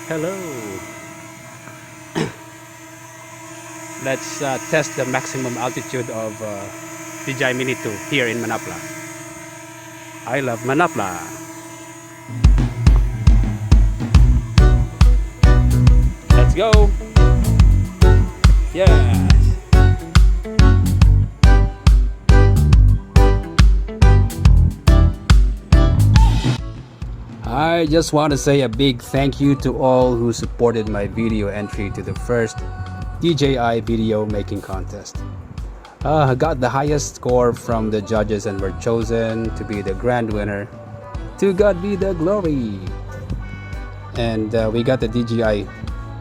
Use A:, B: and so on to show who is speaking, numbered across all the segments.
A: Hello. Let's test the maximum altitude of DJI Mini2 here in Manapla. I love Manapla. Let's go. Yes. I just want to say a big thank you to all who supported my video entry to the first DJI Video Making Contest. I got the highest score from the judges and were chosen to be the grand winner. To God be the glory! And we got the DJI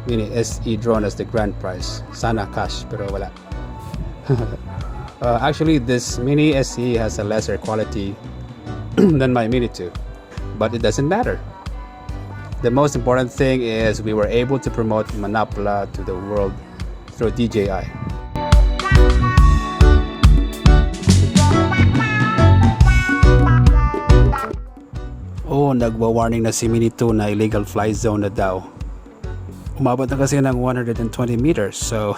A: Mini SE drone as the grand prize. Sana cash, pero wala. Actually, this Mini SE has a lesser quality than my Mini 2. But it doesn't matter. The most important thing is we were able to promote Manapla to the world through DJI. Oh, nagwa-warning na si Mini2 na illegal fly zone na daw. Umabot na kasi ng 120 meters, so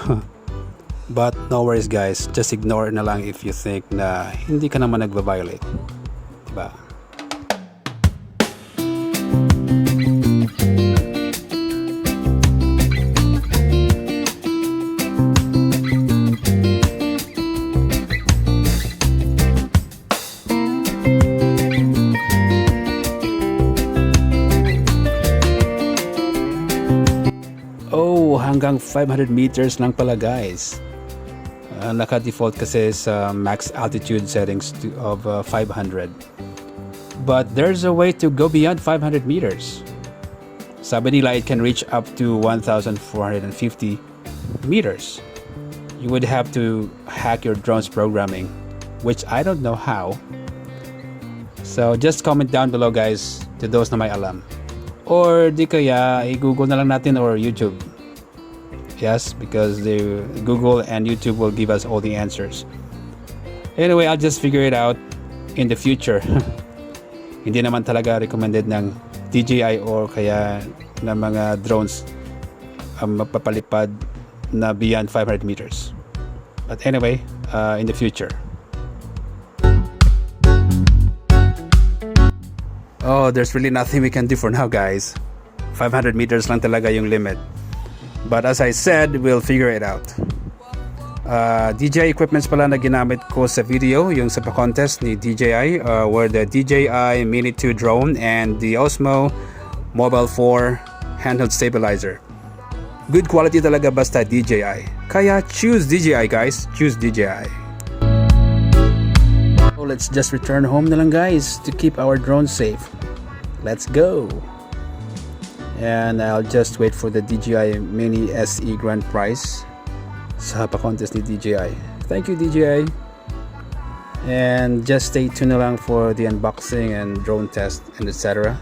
A: but no worries guys, just ignore na lang if you think na hindi ka naman nagva-violate. Diba? Hanggang 500 meters lang pala guys. Naka-default kasi sa max altitude settings of 500. But there's a way to go beyond 500 meters. Sabi nila it can reach up to 1,450 meters. You would have to hack your drone's programming, which I don't know how. So just comment down below guys to those na may alam. Or di kaya i-google na lang natin or YouTube. Yes, because the Google and YouTube will give us all the answers. Anyway, I'll just figure it out in the future. Hindi naman talaga recommended ng DJI or kaya ng mga drones mapapalipad na beyond 500 meters. But anyway, in the future. Oh, there's really nothing we can do for now guys. 500 meters lang talaga yung limit. But as I said, we'll figure it out. DJI equipments pala na ginamit ko sa video, yung sa pa-contest ni DJI, were the DJI Mini2 drone and the Osmo Mobile 4 handheld stabilizer. Good quality talaga basta DJI. Kaya choose DJI guys, choose DJI. So let's just return home na lang guys to keep our drone safe. Let's go! And I'll just wait for the DJI Mini SE Grand Prize sa pa-contest ni DJI. Thank you DJI. And just stay tuned na lang for the unboxing and drone test and etc.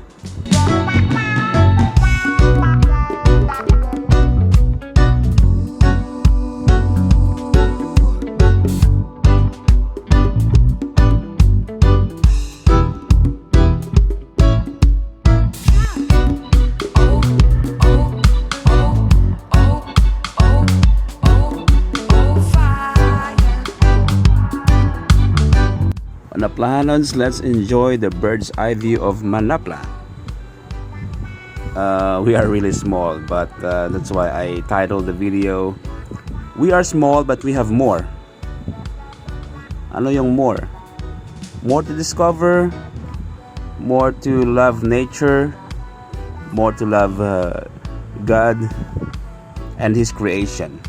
A: Manaplahanons, let's enjoy the bird's eye view of Manapla. We are really small, but that's why I titled the video, We Are Small But We Have More. Ano yung more? More to discover, more to love nature, more to love God and His creation.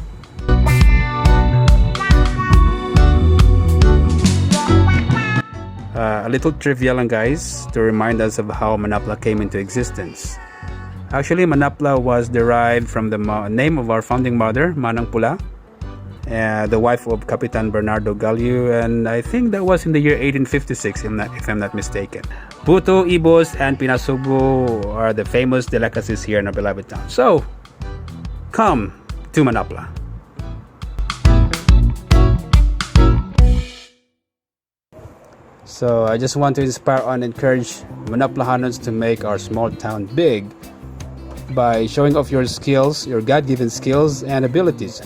A: A little trivia lang guys to remind us of how Manapla came into existence. Actually, Manapla was derived from the name of our founding mother, Manapla, the wife of Captain 𝗕𝗏𝗏𝗀, and I think that was in the year 1856 if I'm not mistaken. Puto, ibos, and pinasubo are the famous delicacies here in our beloved town. So, come to Manapla. So I just want to inspire and encourage Manaplahanons to make our small town big by showing off your skills, your God-given skills and abilities.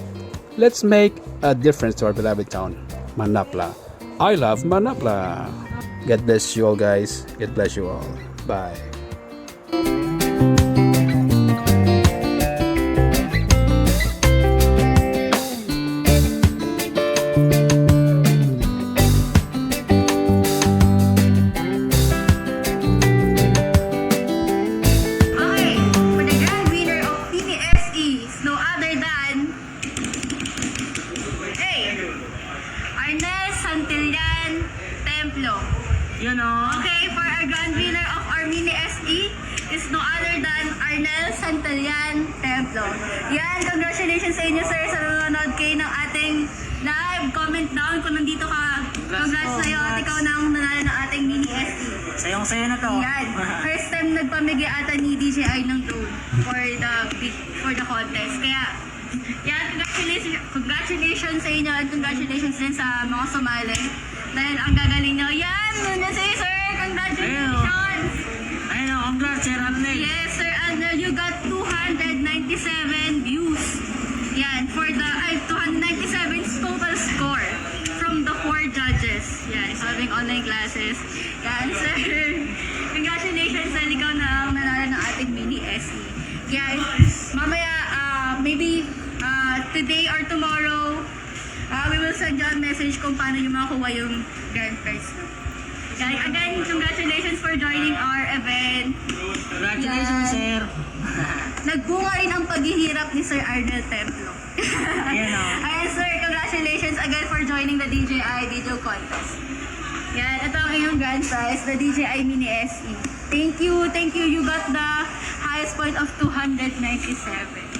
A: Let's make a difference to our beloved town, Manapla. I love Manapla. God bless you all, guys. God bless you all. Bye.
B: You know?
C: Okay, for our grand winner of our Mini SE is no other than 𝗠𝗔𝗩𝗘. Yan, congratulations sa inyo sir sa nanonood kayo ng ating live. Comment down kung nandito ka. Congrats sa'yo at ikaw na ang nanalo ng ating Mini SE.
B: Sayong-sayo na to.
C: Yan, first time nagpamigay ata ni DJI ng drone for the contest. Kaya, yan, congratulations sa inyo at congratulations din sa mga sumali. Dahil ang gagaling nyo. Yan! Muna sa'yo, sir! Congratulations!
B: Ayun, congrats, Sir Arnel.
C: Yes, Sir Arnel. You got 297 views. Yan. For the 297 total score from the 4 judges. Yan. Having online classes. Yan, sir. Congratulations sa ikaw na ang nanalo ng ating Mini SE. Yan. Mamaya, maybe today or tomorrow, we will send you a message kung paano nyo makakuha yung grand prize. Again, congratulations for joining our event.
B: Congratulations, Sir.
C: Nagbunga rin ang paghihirap ni Sir Ardel Templo.
B: Ayan o.
C: Ayan, sir, congratulations again for joining the DJI Video Contest. Yan, ito ang iyong grand prize, the DJI Mini SE. Thank you. You got the highest point of 297.